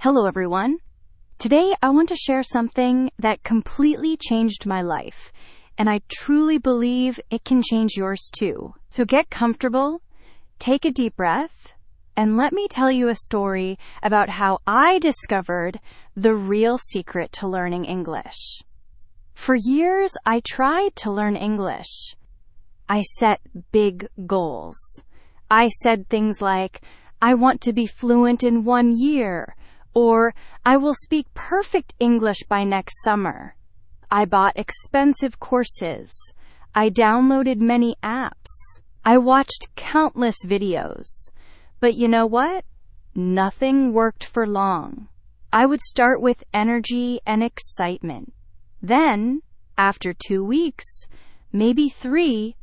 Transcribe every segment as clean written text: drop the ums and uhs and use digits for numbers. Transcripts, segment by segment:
Hello, everyone. Today, I want to share something that completely changed my life, and I truly believe it can change yours too. So get comfortable, take a deep breath, and let me tell you a story about how I discovered the real secret to learning English. For years, I tried to learn English. I set big goals. I said things like, I want to be fluent in 1 year, or I will speak perfect English by next summer. I bought expensive courses. I downloaded many apps. I watched countless videos. But you know what? Nothing worked for long. I would start with energy and excitement. Then, after 2 weeks, maybe 3,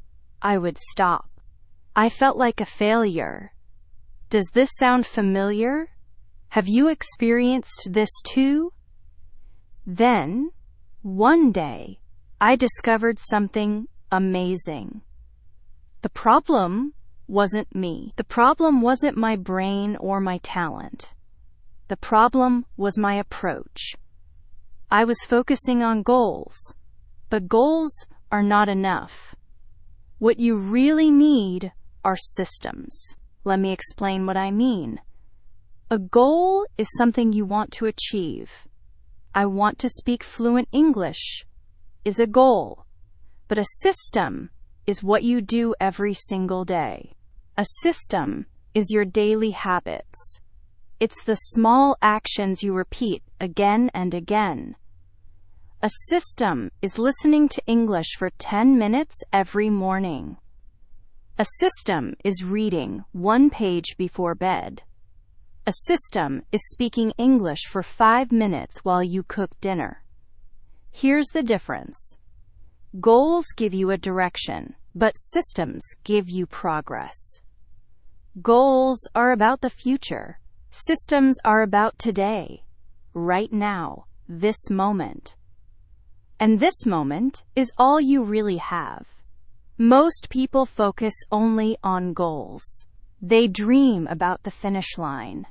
I would stop. I felt like a failure. Does this sound familiar? Have you experienced this too? Then, one day, I discovered something amazing. The problem wasn't me. The problem wasn't my brain or my talent. The problem was my approach. I was focusing on goals, but goals are not enough. What you really need are systems. Let me explain what I mean. A goal is something you want to achieve. I want to speak fluent English is a goal, but a system is what you do every single day. A system is your daily habits. It's the small actions you repeat again and again. A system is listening to English for 10 minutes every morning. A system is reading 1 page before bed. A system is speaking English for 5 minutes while you cook dinner. Here's the difference. Goals give you a direction, but systems give you progress. Goals are about the future. Systems are about today, right now, this moment. And this moment is all you really have. Most people focus only on goals. They dream about the finish line.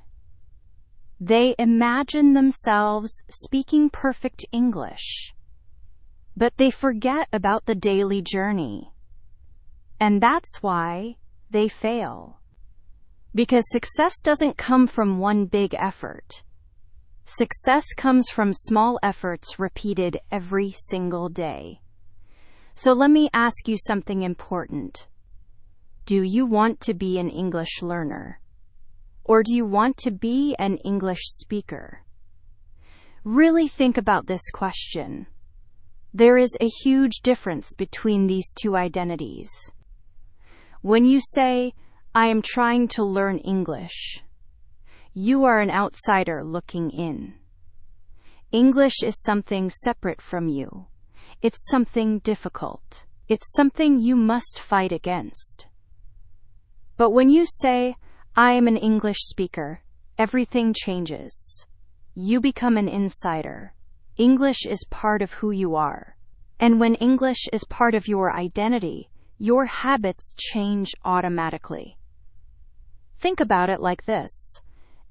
They imagine themselves speaking perfect English. But they forget about the daily journey. And that's why they fail. Because success doesn't come from one big effort. Success comes from small efforts repeated every single day. So let me ask you something important. Do you want to be an English learner? Or do you want to be an English speaker? Really think about this question. There is a huge difference between these two identities. When you say, I am trying to learn English, you are an outsider looking in. English is something separate from you. It's something difficult. It's something you must fight against. But when you say, I am an English speaker, everything changes. You become an insider. English is part of who you are. And when English is part of your identity, your habits change automatically. Think about it like this.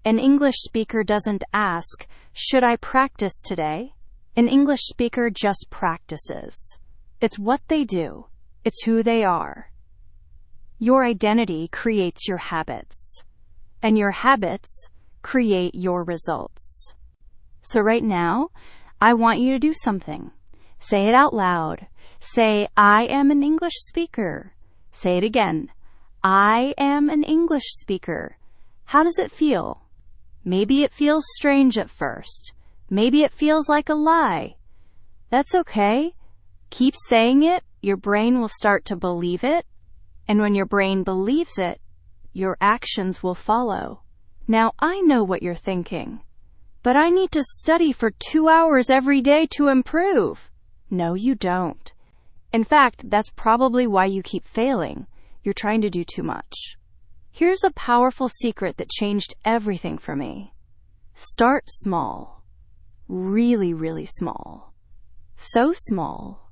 An English speaker doesn't ask, should I practice today? An English speaker just practices. It's what they do. It's who they are. Your identity creates your habits, and your habits create your results. So right now, I want you to do something. Say it out loud. Say, I am an English speaker. Say it again. I am an English speaker. How does it feel? Maybe it feels strange at first. Maybe it feels like a lie. That's okay. Keep saying it. Your brain will start to believe it. And when your brain believes it, your actions will follow. Now, I know what you're thinking. But I need to study for 2 hours every day to improve. No, you don't. In fact, that's probably why you keep failing. You're trying to do too much. Here's a powerful secret that changed everything for me. Start small. Really, really small. So small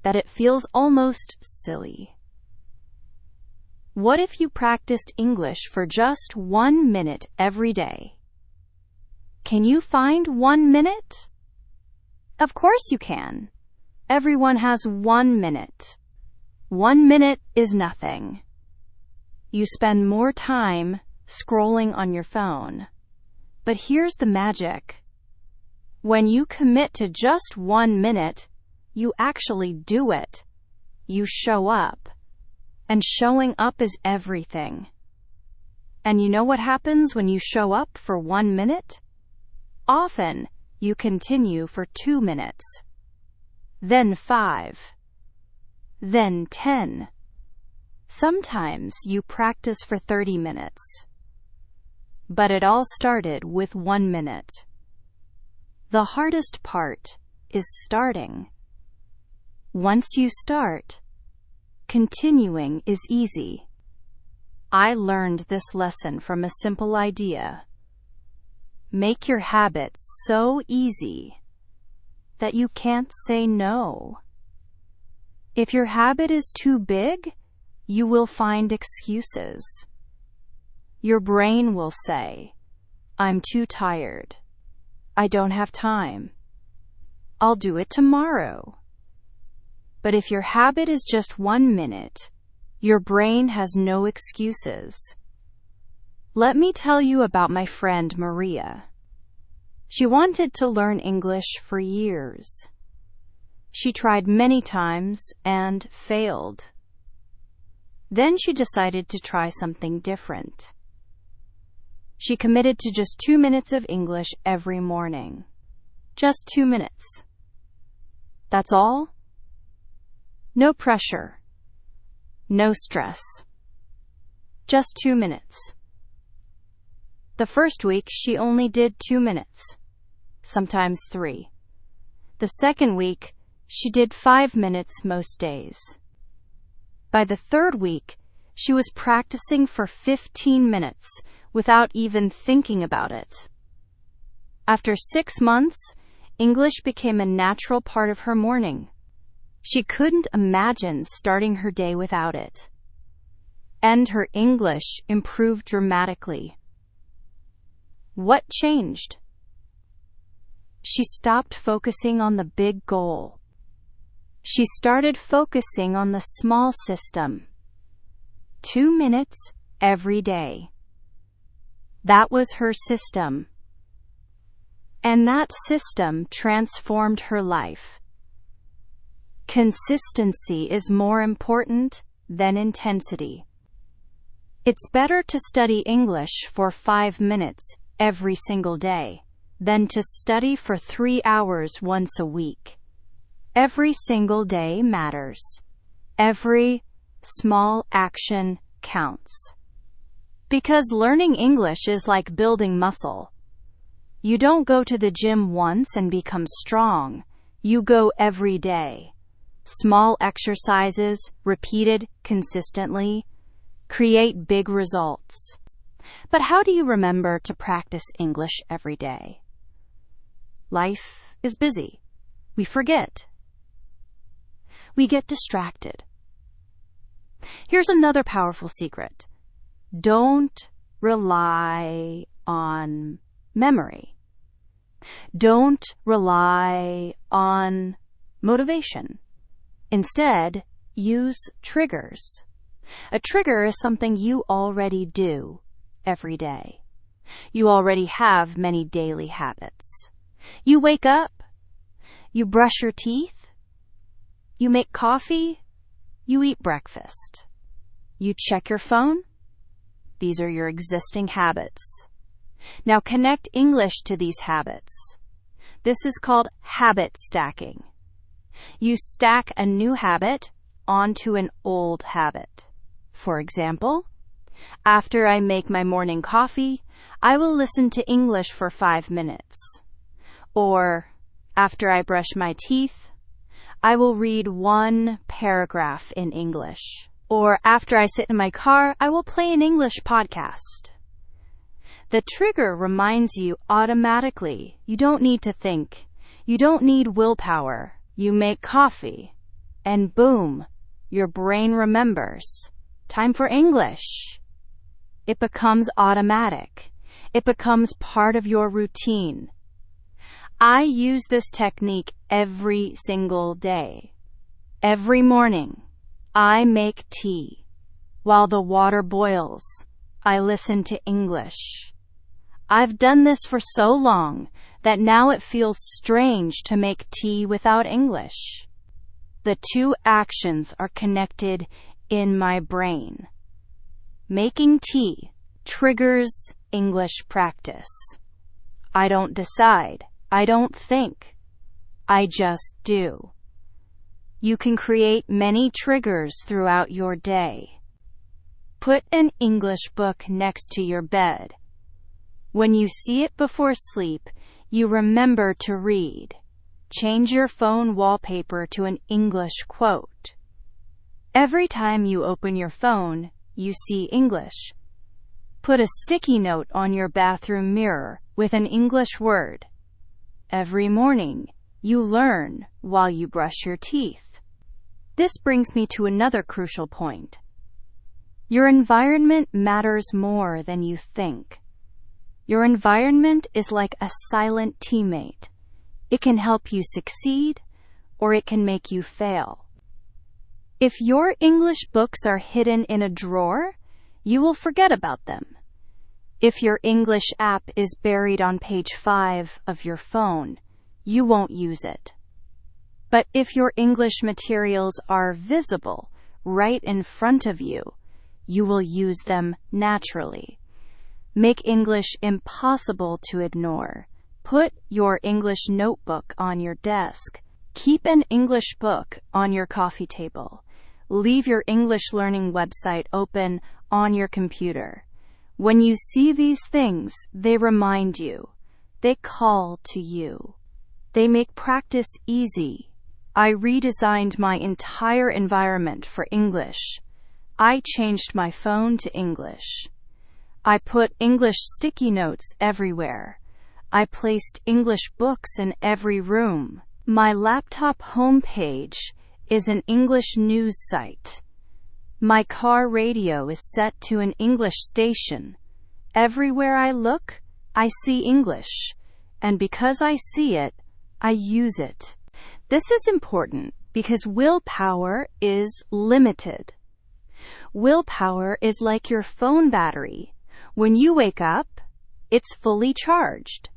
that it feels almost silly. What if you practiced English for just 1 minute every day? Can you find 1 minute? Of course you can. Everyone has 1 minute. 1 minute is nothing. You spend more time scrolling on your phone. But here's the magic. When you commit to just 1 minute, you actually do it. You show up. And showing up is everything. And you know what happens when you show up for 1 minute? Often, you continue for 2 minutes. Then 5. Then 10. Sometimes you practice for 30 minutes. But it all started with 1 minute. The hardest part is starting. Once you start, continuing is easy. I learned this lesson from a simple idea. Make your habits so easy that you can't say no. If your habit is too big, you will find excuses. Your brain will say, I'm too tired. I don't have time. I'll do it tomorrow. But if your habit is just 1 minute, your brain has no excuses. Let me tell you about my friend Maria. She wanted to learn English for years. She tried many times and failed. Then she decided to try something different. She committed to just 2 minutes of English every morning. Just 2 minutes. That's all? No pressure. No stress. Just 2 minutes. The first week, she only did 2 minutes, sometimes 3. The second week, she did 5 minutes most days. By the third week, she was practicing for 15 minutes without even thinking about it. After 6 months, English became a natural part of her morning. She couldn't imagine starting her day without it. And her English improved dramatically. What changed? She stopped focusing on the big goal. She started focusing on the small system. 2 minutes every day. That was her system. And that system transformed her life. Consistency is more important than intensity. It's better to study English for 5 minutes every single day than to study for 3 hours once a week. Every single day matters. Every small action counts. Because learning English is like building muscle. You don't go to the gym once and become strong. You go every day. Small exercises, repeated consistently, create big results. But how do you remember to practice English every day? Life is busy. We forget. We get distracted. Here's another powerful secret. Don't rely on memory. Don't rely on motivation. Instead, use triggers. A trigger is something you already do every day. You already have many daily habits. You wake up. You brush your teeth. You make coffee. You eat breakfast. You check your phone. These are your existing habits. Now connect English to these habits. This is called habit stacking. You stack a new habit onto an old habit. For example, after I make my morning coffee, I will listen to English for 5 minutes. Or, after I brush my teeth, I will read 1 paragraph in English. Or, after I sit in my car, I will play an English podcast. The trigger reminds you automatically. You don't need to think. You don't need willpower. You make coffee, and boom, your brain remembers. Time for English. It becomes automatic. It becomes part of your routine. I use this technique every single day. Every morning, I make tea. While the water boils, I listen to English. I've done this for so long that now it feels strange to make tea without English. The two actions are connected in my brain. Making tea triggers English practice. I don't decide. I don't think. I just do. You can create many triggers throughout your day. Put an English book next to your bed. When you see it before sleep, you remember to read. Change your phone wallpaper to an English quote. Every time you open your phone, you see English. Put a sticky note on your bathroom mirror with an English word. Every morning, you learn while you brush your teeth. This brings me to another crucial point. Your environment matters more than you think. Your environment is like a silent teammate. It can help you succeed, or it can make you fail. If your English books are hidden in a drawer, you will forget about them. If your English app is buried on page 5 of your phone, you won't use it. But if your English materials are visible right in front of you, you will use them naturally. Make English impossible to ignore. Put your English notebook on your desk. Keep an English book on your coffee table. Leave your English learning website open on your computer. When you see these things, they remind you. They call to you. They make practice easy. I redesigned my entire environment for English. I changed my phone to English. I put English sticky notes everywhere. I placed English books in every room. My laptop homepage is an English news site. My car radio is set to an English station. Everywhere I look, I see English. And because I see it, I use it. This is important because willpower is limited. Willpower is like your phone battery. When you wake up, it's fully charged.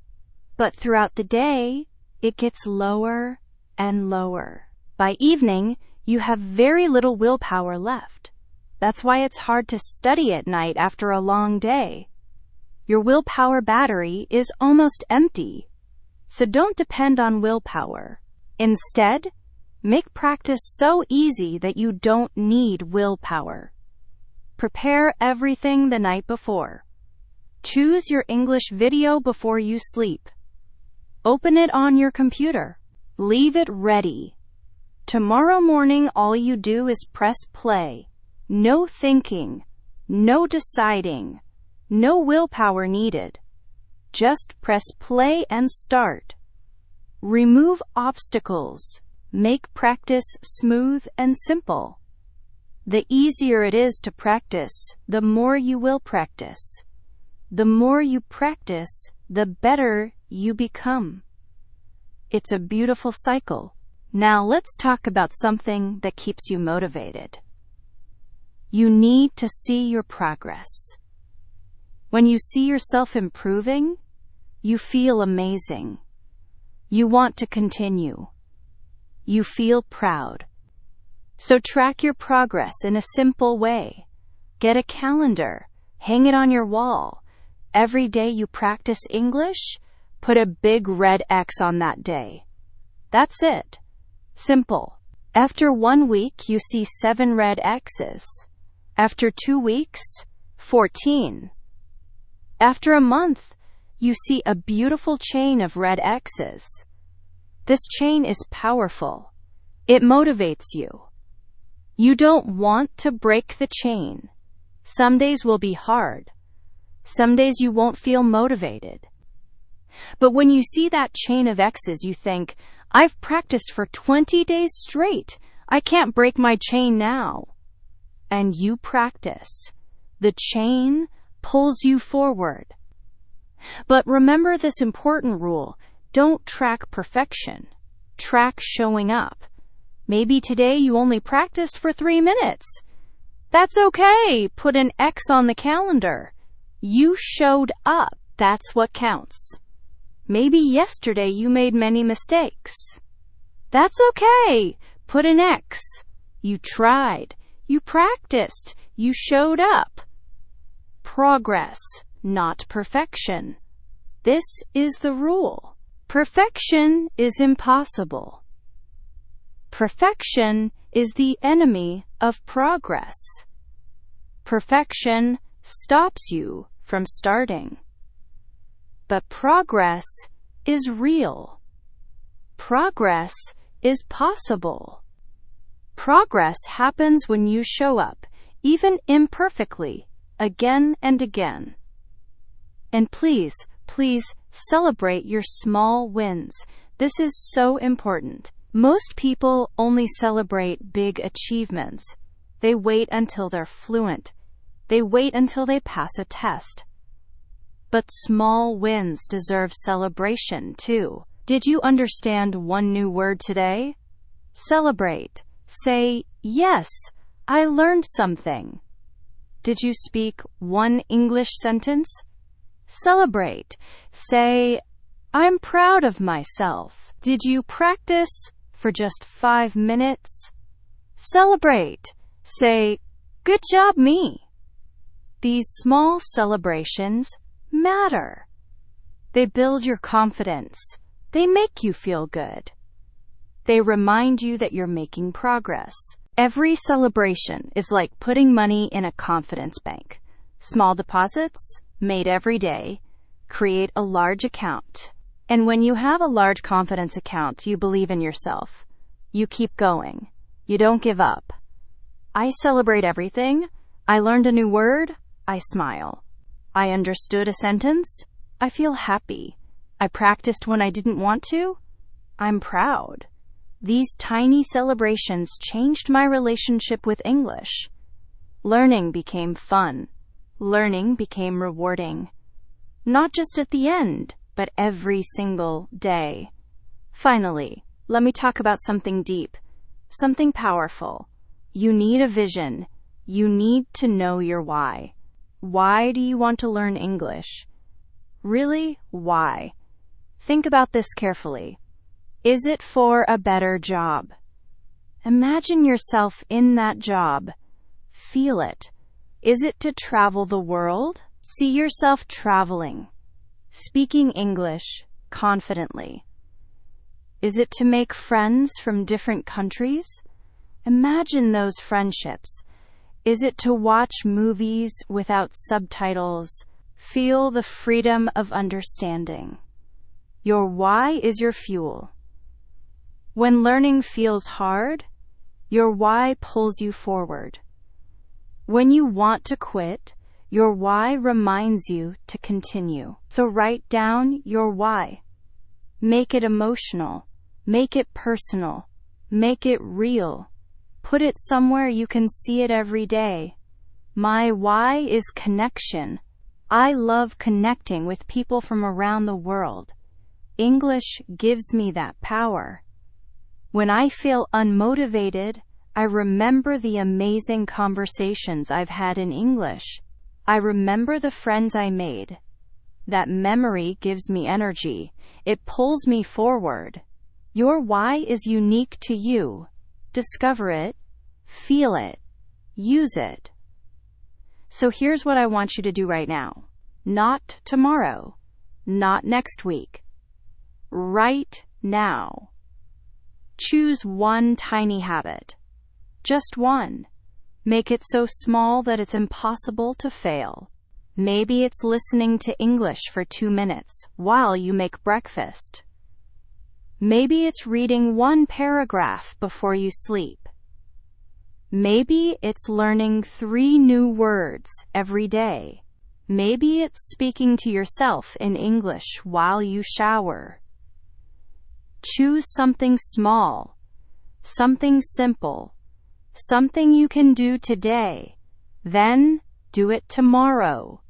But throughout the day, it gets lower and lower. By evening, you have very little willpower left. That's why it's hard to study at night after a long day. Your willpower battery is almost empty. So don't depend on willpower. Instead, make practice so easy that you don't need willpower. Prepare everything the night before. Choose your English video before you sleep. Open it on your computer. Leave it ready. Tomorrow morning, all you do is press play. No thinking, no deciding, no willpower needed. Just press play and start. Remove obstacles. Make practice smooth and simple. The easier it is to practice, the more you will practice. The more you practice, the better you become. It's a beautiful cycle. Now let's talk about something that keeps you motivated. You need to see your progress. When you see yourself improving, you feel amazing. You want to continue. You feel proud. So track your progress in a simple way. Get a calendar. Hang it on your wall. Every day you practice English, put a big red X on that day. That's it. Simple. After 1 week, you see 7 red X's. After 2 weeks, 14. After a month, you see a beautiful chain of red X's. This chain is powerful. It motivates you. You don't want to break the chain. Some days will be hard. Some days you won't feel motivated. But when you see that chain of X's, you think, I've practiced for 20 days straight. I can't break my chain now. And you practice. The chain pulls you forward. But remember this important rule. Don't track perfection. Track showing up. Maybe today you only practiced for 3 minutes. That's okay. Put an X on the calendar. You showed up. That's what counts. Maybe yesterday you made many mistakes. That's okay. Put an X. You tried. You practiced. You showed up. Progress, not perfection. This is the rule. Perfection is impossible. Perfection is the enemy of progress. Perfection stops you from starting. But progress is real. Progress is possible. Progress happens when you show up, even imperfectly, again and again. And please celebrate your small wins. This is so important. Most people only celebrate big achievements. They wait until they're fluent. They wait until they pass a test. But small wins deserve celebration too. Did you understand one new word today? Celebrate. Say, yes, I learned something. Did you speak one English sentence? Celebrate. Say, I'm proud of myself. Did you practice for just 5 minutes? Celebrate. Say, good job, me. These small celebrations matter. They build your confidence. They make you feel good. They remind you that you're making progress. Every celebration is like putting money in a confidence bank. Small deposits, made every day, create a large account. And when you have a large confidence account, you believe in yourself. You keep going. You don't give up. I celebrate everything. I learned a new word. I smile. I understood a sentence. I feel happy. I practiced when I didn't want to. I'm proud. These tiny celebrations changed my relationship with English. Learning became fun. Learning became rewarding. Not just at the end, but every single day. Finally, let me talk about something deep, something powerful. You need a vision. You need to know your why. Why do you want to learn English? Really, why? Think about this carefully. Is it for a better job? Imagine yourself in that job. Feel it. Is it to travel the world? See yourself traveling, speaking English confidently. Is it to make friends from different countries? Imagine those friendships. Is it to watch movies without subtitles? Feel the freedom of understanding. Your why is your fuel. When learning feels hard, your why pulls you forward. When you want to quit, your why reminds you to continue. So write down your why. Make it emotional. Make it personal. Make it real. Put it somewhere you can see it every day. My why is connection. I love connecting with people from around the world. English gives me that power. When I feel unmotivated, I remember the amazing conversations I've had in English. I remember the friends I made. That memory gives me energy. It pulls me forward. Your why is unique to you. Discover it, feel it, use it. So here's what I want you to do right now. Not tomorrow, not next week. Right now. Choose one tiny habit. Just one. Make it so small that it's impossible to fail. Maybe it's listening to English for 2 minutes while you make breakfast. Maybe it's reading one paragraph before you sleep. Maybe it's learning 3 new words every day. Maybe it's speaking to yourself in English while you shower. Choose something small, something simple, something you can do today. Then do it tomorrow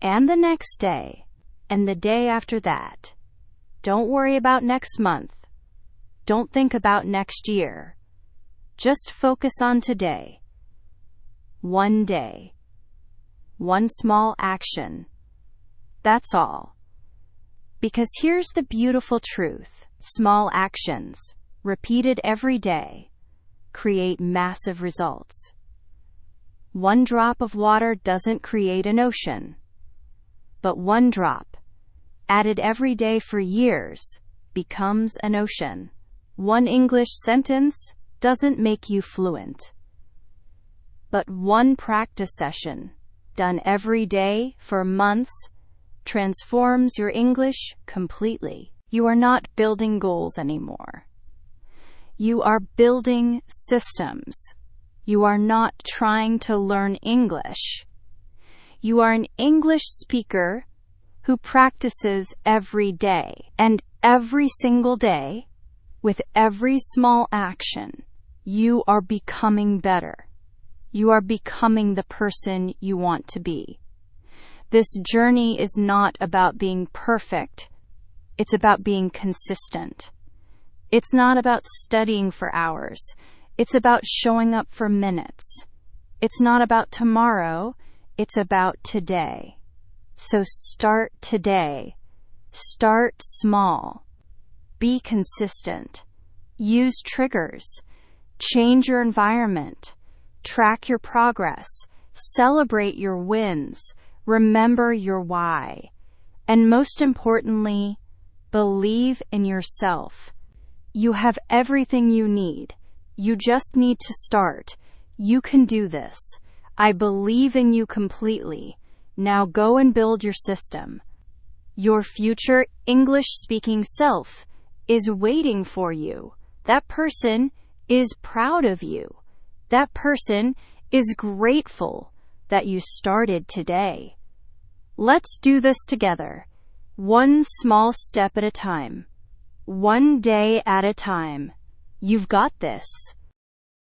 and the next day and the day after that. Don't worry about next month. Don't think about next year. Just focus on today. One day. One small action. That's all. Because here's the beautiful truth. Small actions, repeated every day, create massive results. One drop of water doesn't create an ocean. But one drop, added every day for years, becomes an ocean. One English sentence doesn't make you fluent. But one practice session, done every day for months, transforms your English completely. You are not building goals anymore. You are building systems. You are not trying to learn English. You are an English speaker who practices every day, and every single day, with every small action, you are becoming better. You are becoming the person you want to be. This journey is not about being perfect. It's about being consistent. It's not about studying for hours. It's about showing up for minutes. It's not about tomorrow. It's about today. So start today. Start small. Be consistent. Use triggers. Change your environment. Track your progress. Celebrate your wins. Remember your why. And most importantly, believe in yourself. You have everything you need. You just need to start. You can do this. I believe in you completely. Now go and build your system. Your future English-speaking self is waiting for you. That person is proud of you. That person is grateful that you started today. Let's do this together. One small step at a time. One day at a time. You've got this.